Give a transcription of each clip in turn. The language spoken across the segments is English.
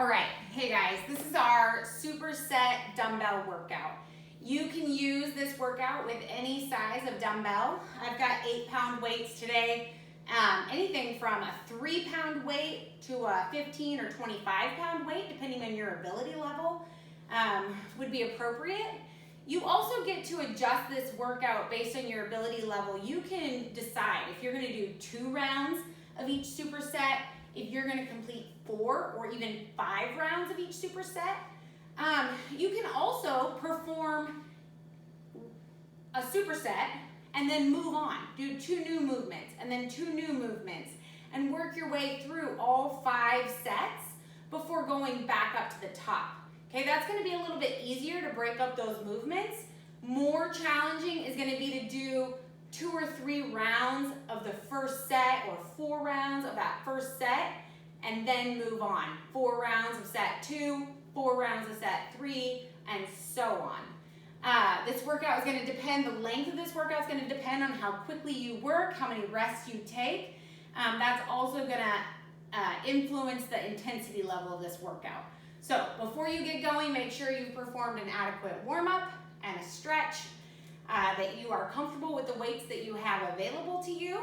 All right, hey guys, this is our superset dumbbell workout. You can use this workout with any size of dumbbell. I've got 8-pound weights today. Anything from a 3-pound weight to a 15 or 25-pound weight, depending on your ability level, would be appropriate. You also get to adjust this workout based on your ability level. You can decide if you're going to do 2 rounds of each superset, if you're going to complete 4 or even 5 rounds of each superset. You can also perform a superset and then move on. Do 2 new movements and then 2 new movements and work your way through all 5 sets before going back up to the top. Okay, that's going to be a little bit easier to break up those movements. More challenging is going to be to do 2 or 3 rounds of the first set or 4 rounds of that first set and then move on. 4 rounds of set 2, 4 rounds of set 3, and so on. This workout is going to depend, the length of this workout is going to depend on how quickly you work, how many rests you take. That's also going to influence the intensity level of this workout. So before you get going, make sure you've performed an adequate warm-up and a stretch, that you are comfortable with the weights that you have available to you.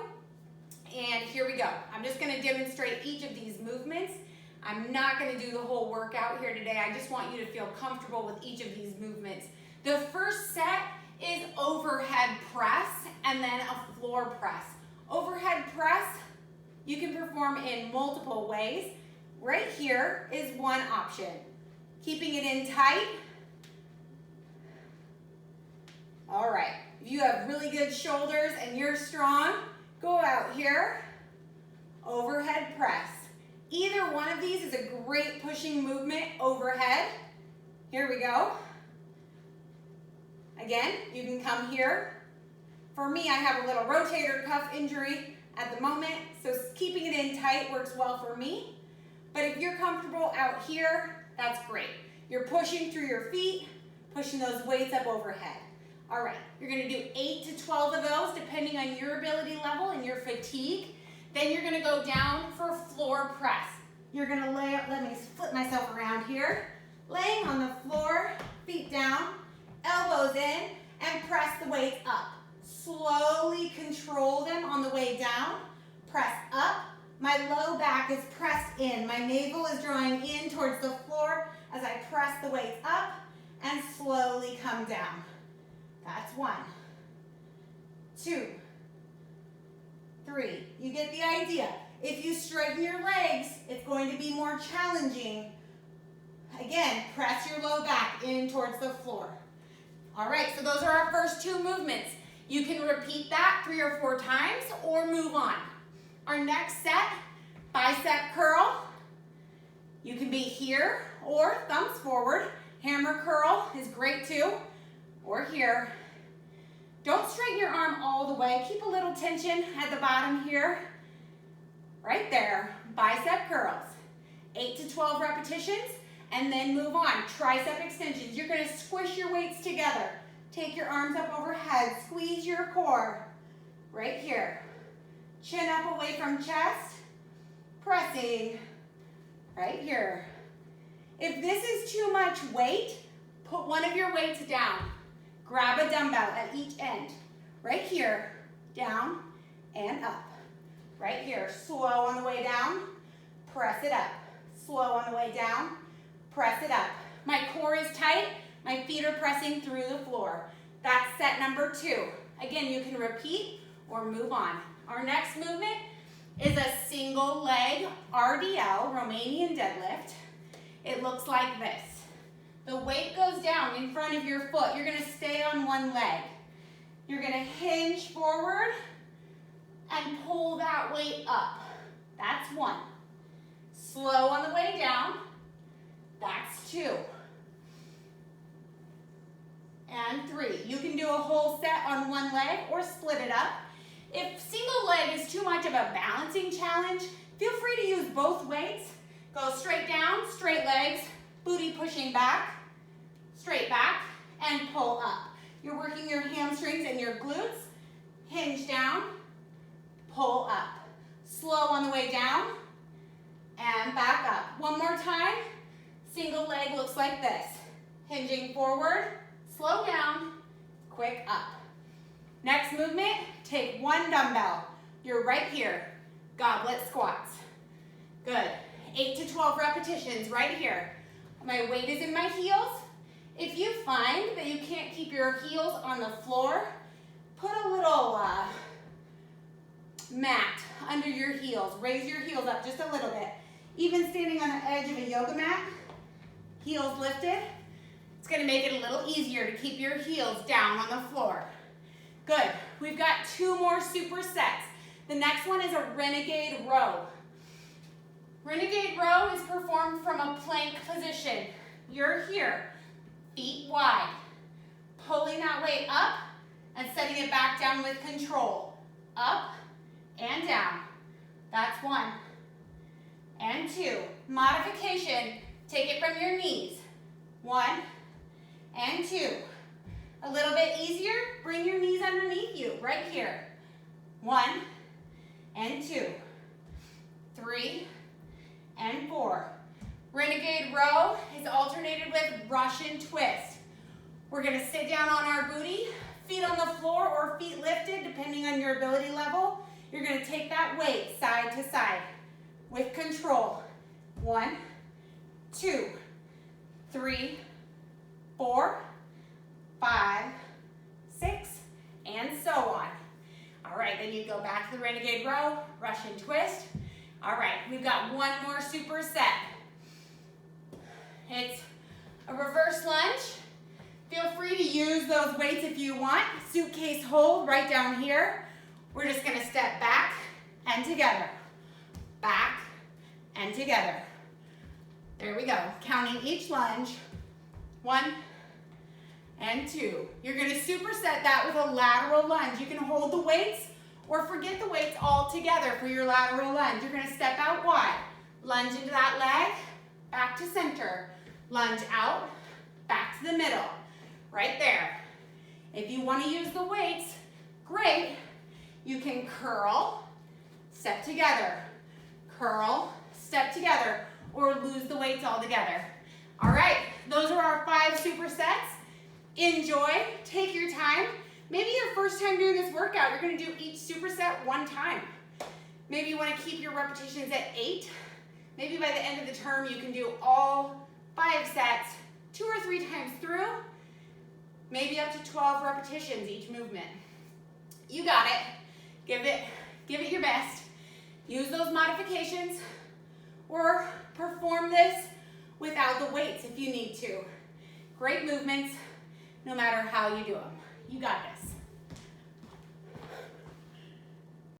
And here we go. I'm just going to demonstrate each of these movements. I'm not going to do the whole workout here today. I just want you to feel comfortable with each of these movements. The first set is overhead press and then a floor press. Overhead press, you can perform in multiple ways. Right here is one option. Keeping it in tight. All right, if you have really good shoulders and you're strong, go out here, overhead press. Either one of these is a great pushing movement overhead. Here we go. Again, you can come here. For me, I have a little rotator cuff injury at the moment, so keeping it in tight works well for me. But if you're comfortable out here, that's great. You're pushing through your feet, pushing those weights up overhead. All right, you're going to do 8 to 12 of those depending on your ability level and your fatigue. Then you're going to go down for floor press. You're going to lay up, let me flip myself around here. Laying on the floor, feet down, elbows in, and press the weights up. Slowly control them on the way down. Press up. My low back is pressed in. My navel is drawing in towards the floor as I press the weights up and slowly come down. That's 1, 2, 3. You get the idea. If you straighten your legs, it's going to be more challenging. Again, press your low back in towards the floor. All right, so those are our first 2 movements. You can repeat that 3 or 4 times or move on. Our next set, bicep curl. You can be here or thumbs forward. Hammer curl is great too. Or here. Don't straighten your arm all the way. Keep a little tension at the bottom here. Right there. Bicep curls. 8 to 12 repetitions and then move on. Tricep extensions. You're going to squish your weights together. Take your arms up overhead. Squeeze your core. Right here. Chin up away from chest. Pressing. Right here. If this is too much weight, put one of your weights down. Grab a dumbbell at each end. Right here, down and up. Right here, slow on the way down, press it up. Slow on the way down, press it up. My core is tight, my feet are pressing through the floor. That's set number 2. Again, you can repeat or move on. Our next movement is a single leg RDL, Romanian deadlift. It looks like this. The weight goes down in front of your foot. You're going to stay on one leg. You're going to hinge forward and pull that weight up. That's 1. Slow on the way down. That's 2. And 3. You can do a whole set on one leg or split it up. If single leg is too much of a balancing challenge, feel free to use both weights. Go straight down, straight legs, booty pushing back, straight back, and pull up. You're working your hamstrings and your glutes. Hinge down, pull up. Slow on the way down, and back up. One more time. like this. Hinging forward, slow down, quick up. Next movement, take one dumbbell. You're right here. Goblet squats. Good. 8 to 12 repetitions right here. My weight is in my heels. If you find that you can't keep your heels on the floor, put a little mat under your heels. Raise your heels up just a little bit. Even standing on the edge of a yoga mat, heels lifted, it's gonna make it a little easier to keep your heels down on the floor. Good. We've got 2 more supersets. The next one is a renegade row. Renegade row is performed from a plank position. You're here, feet wide, pulling that weight up and setting it back down with control. Up and down. That's 1. And 2. Modification, take it from your knees. 1 and 2. A little bit easier, bring your knees underneath you, right here. 1 and 2. 3 and 4. Renegade row is alternated with Russian twist. We're gonna sit down on our booty, feet on the floor or feet lifted, depending on your ability level. You're gonna take that weight side to side with control. 1, 2, 3, 4, 5, 6, and so on. All right, then you go back to the renegade row, Russian twist. All right, we've got 1 more superset. It's a reverse lunge. Feel free to use those weights if you want. Suitcase hold right down here. We're just gonna step back and together. Back and together. There we go, counting each lunge. 1 and 2. You're gonna superset that with a lateral lunge. You can hold the weights or forget the weights altogether for your lateral lunge. You're gonna step out wide, lunge into that leg, back to center. Lunge out, back to the middle, right there. If you wanna use the weights, great. You can curl, step together, curl, step together, or lose the weights altogether. All right, those are our 5 supersets. Enjoy, take your time. Maybe your first time doing this workout, you're gonna do each superset 1 time. Maybe you wanna keep your repetitions at 8. Maybe by the end of the term, you can do all 5 sets 2 or 3 times through, maybe up to 12 repetitions each movement. You got it. Give it your best. Use those modifications or perform this without the weights if you need to. Great movements, no matter how you do them. You got this.